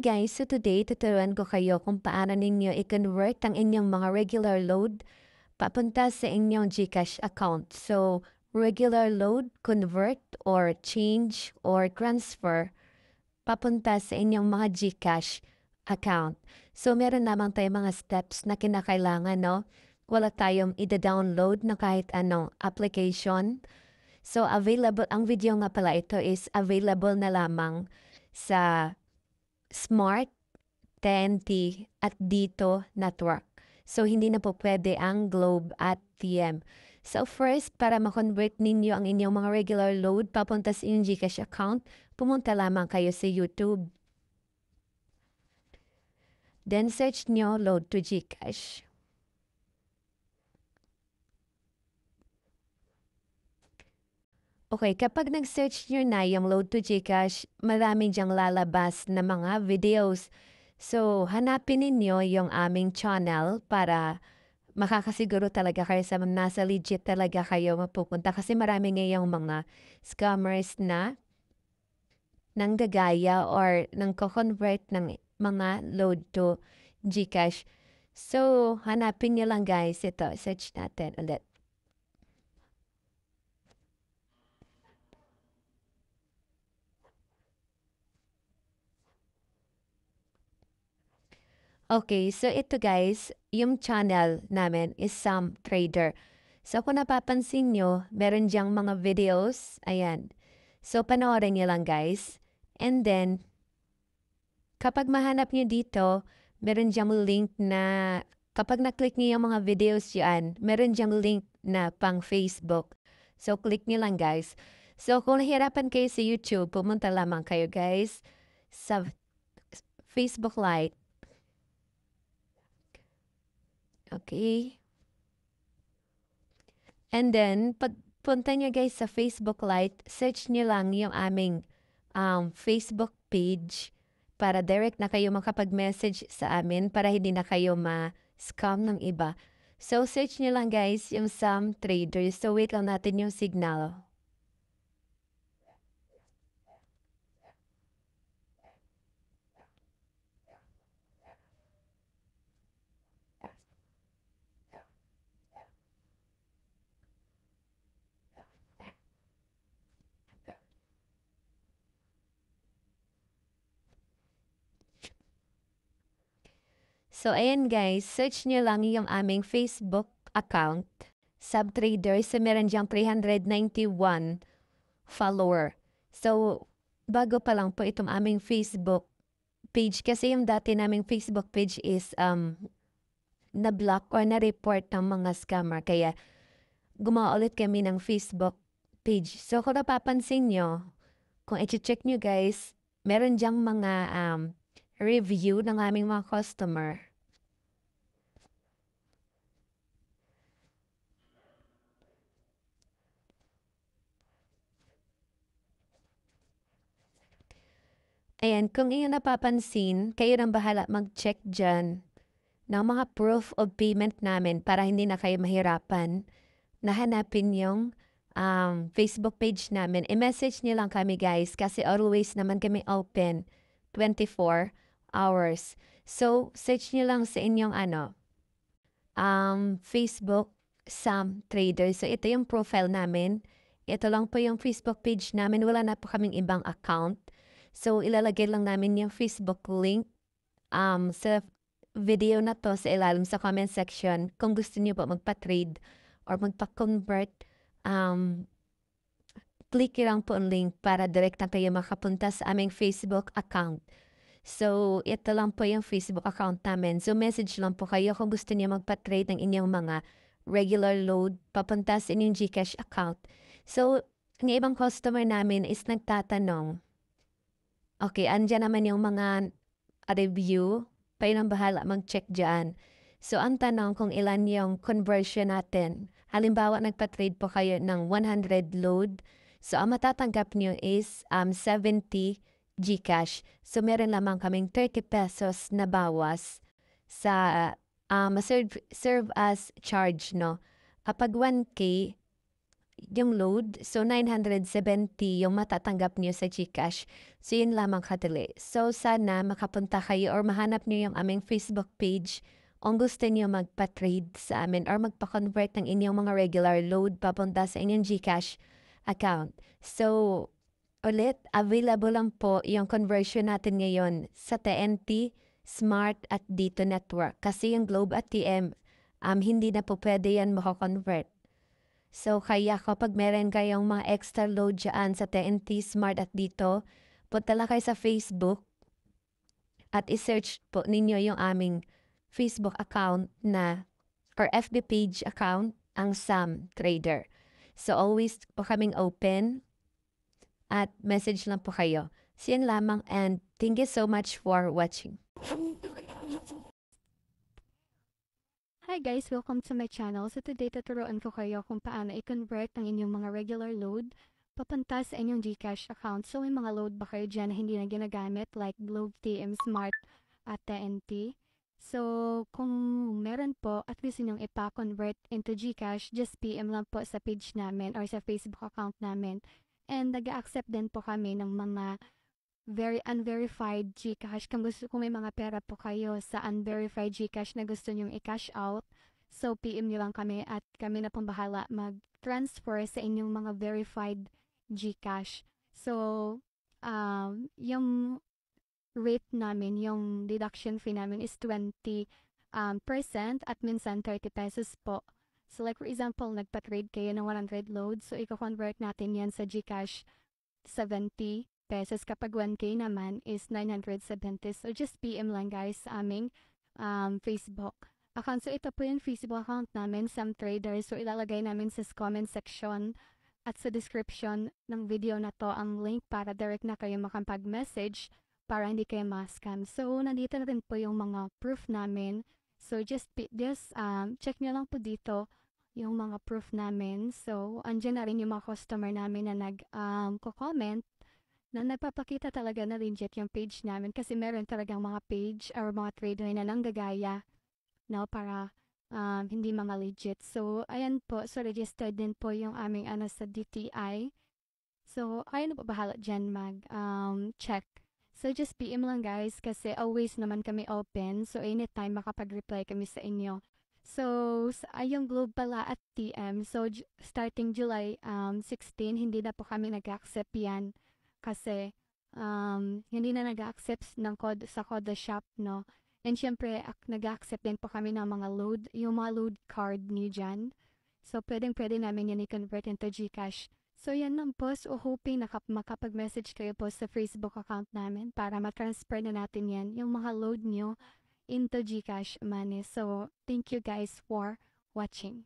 guys, so today tuturuan ko kayo kung paano ninyo i-convert ang inyong mga regular load papunta sa inyong GCash account. So, regular load, convert, or change, or transfer papunta sa inyong mga GCash account. So, meron lamang tayong mga steps na kinakailangan, no? Wala tayong ida-download na kahit anong application. So, available, ang video nga pala ito is available na lamang sa Smart, TNT, at Dito Network. So, hindi na po pwede ang Globe at TM. So, first, para ma-convert ninyo ang inyong mga regular load papunta sa inyong GCash account, pumunta lamang kayo sa YouTube. Then, search nyo Load to GCash. Okay, kapag nag-search nyo na yung Load to GCash, maraming dyang lalabas na mga videos. So, hanapin ninyo yung aming channel para makakasiguro talaga kayo sa nasa legit talaga kayo mapupunta. Kasi marami ngayong mga scammers na nanggagaya or nang-convert ng mga load to GCash. So, hanapin nyo lang guys. Ito, search natin ulit. Okay, so ito guys, yung channel namin is Sam Trader. So kung napapansin nyo, meron diyang mga videos. Ayan. So panoorin nyo lang guys. And then, kapag mahanap nyo dito, meron diyang link na, kapag na-click nyo yung mga videos yan, meron diyang link na pang Facebook. So click nyo lang guys. So kung nahirapan kayo sa YouTube, pumunta lamang kayo guys sa Facebook Lite. Okay. And then, pagpunta nyo guys sa Facebook Lite, search nyo lang yung aming Facebook page para direct na kayo makapag-message sa amin para hindi na kayo ma-scam ng iba. So, search nyo lang guys yung Sam Traders. So, wait lang natin yung signal. So, ayan guys, search nyo lang yung aming Facebook account, Subtraders, so meron diyang 391 follower. So, bago pa lang po itong aming Facebook page kasi yung dati naming Facebook page is na-block or na-report ng mga scammer. Kaya, gumawa ulit kami ng Facebook page. So, kung napapansin nyo, kung i-check nyo guys, meron diyang mga review ng aming mga customer. Ayan, kung iyon napapansin, kayo nang bahala mag-check dyan ng mga proof of payment namin para hindi na kayo mahirapan na hanapin yung Facebook page namin. I-message niyo lang kami guys kasi always naman kami open 24 hours. So, search niyo lang sa inyong Facebook Sam Trader. So, ito yung profile namin. Ito lang po yung Facebook page namin. Wala na po kaming ibang account. So, ilalagay lang namin yung Facebook link sa video na to sa ilalim sa comment section. Kung gusto niyo po magpa-trade or magpa-convert, click lang po ang link para direct na kayo makapunta sa aming Facebook account. So, ito lang po yung Facebook account namin. So, message lang po kayo kung gusto niyo magpa-trade ng inyong mga regular load papunta sa inyong GCash account. So, ang ibang customer namin is nagtatanong, okay, andyan naman yung mga review, kayo nang bahala mag-check dyan. So, ang tanong kung ilan yung conversion natin. Halimbawa, nagpa-trade po kayo ng 100 load. So, ang matatanggap nyo is 70 GCash. So, meron lamang kaming 30 pesos na bawas sa serve as charge, no? Kapag 1K, yung load. So, 970 yung matatanggap niyo sa GCash. So, yun lamang kadali. So, sana makapunta kayo or mahanap niyo yung aming Facebook page kung gusto niyo magpa-trade sa amin or magpa-convert ng inyong mga regular load papunta sa inyong GCash account. So, ulit, available lang po yung conversion natin ngayon sa TNT, Smart at Dito Network. Kasi yung Globe at TM, hindi na po pwede yan makakonvert. So, kaya kapag meron kayong mga extra load dyan sa TNT, Smart at Dito, punta lang kayo sa Facebook at isearch po ninyo yung aming Facebook account na or FB page account, ang Sam Trader. So, always po kaming open at message lang po kayo. So, yan lamang and thank you so much for watching. Hi guys! Welcome to my channel. So today tuturuan ko kayo kung paano i-convert ang inyong mga regular load papunta sa inyong GCash account. So may mga load ba kayo dyan na hindi na ginagamit like Globe, TM, Smart at TNT? So kung meron po at gusto nyong ipa-convert into GCash, just PM lang po sa page namin or sa Facebook account namin. And nag-accept din po kami ng mga very unverified GCash. Kung may mga pera po kayo sa unverified GCash na gusto nyong i-cash out, so PM nyo lang kami at kami na pong bahala mag-transfer sa inyong mga verified GCash. So, yung rate namin, yung deduction fee namin is 20% at minsan 30 pesos po. So like for example, nagpa-trade kayo ng 100 loads, so i-convert natin yan sa GCash 70 pesos. Kapag 1K naman is 970. So, just PM lang guys sa aming Facebook account. So, ito po yung Facebook account namin, Sam Trader. So, ilalagay namin sa comment section at sa description ng video na to ang link para direct na kayo makapag-message para hindi kayo ma-scam. So, nandito na rin po yung mga proof namin. So, just check nyo lang po dito yung mga proof namin. So, andyan na rin yung mga customer namin na nag-comment na nagpapakita talaga na legit yung page namin kasi meron talagang mga page or mga trader na nanggagaya no, para hindi mga legit. So, ayan po. So, registered din po yung aming sa DTI. So, ayun na po bahala dyan check. So, just PM lang guys kasi always naman kami open. So, anytime makapag-reply kami sa inyo. So, yung Globe pala at TM. So, starting July 16, hindi na po kami nag-accept yan kasi hindi na nag-accept ng code sa Code Shop, no? And syempre, nag-accept din po kami ng mga load, yung mga load card niyo dyan. So, pwedeng-pwede namin yan i-convert into GCash. So, yan lang po. So, hoping makapag-message kayo po sa Facebook account namin para ma-transfer na natin yan, yung mga load nyo into GCash money. So, thank you guys for watching.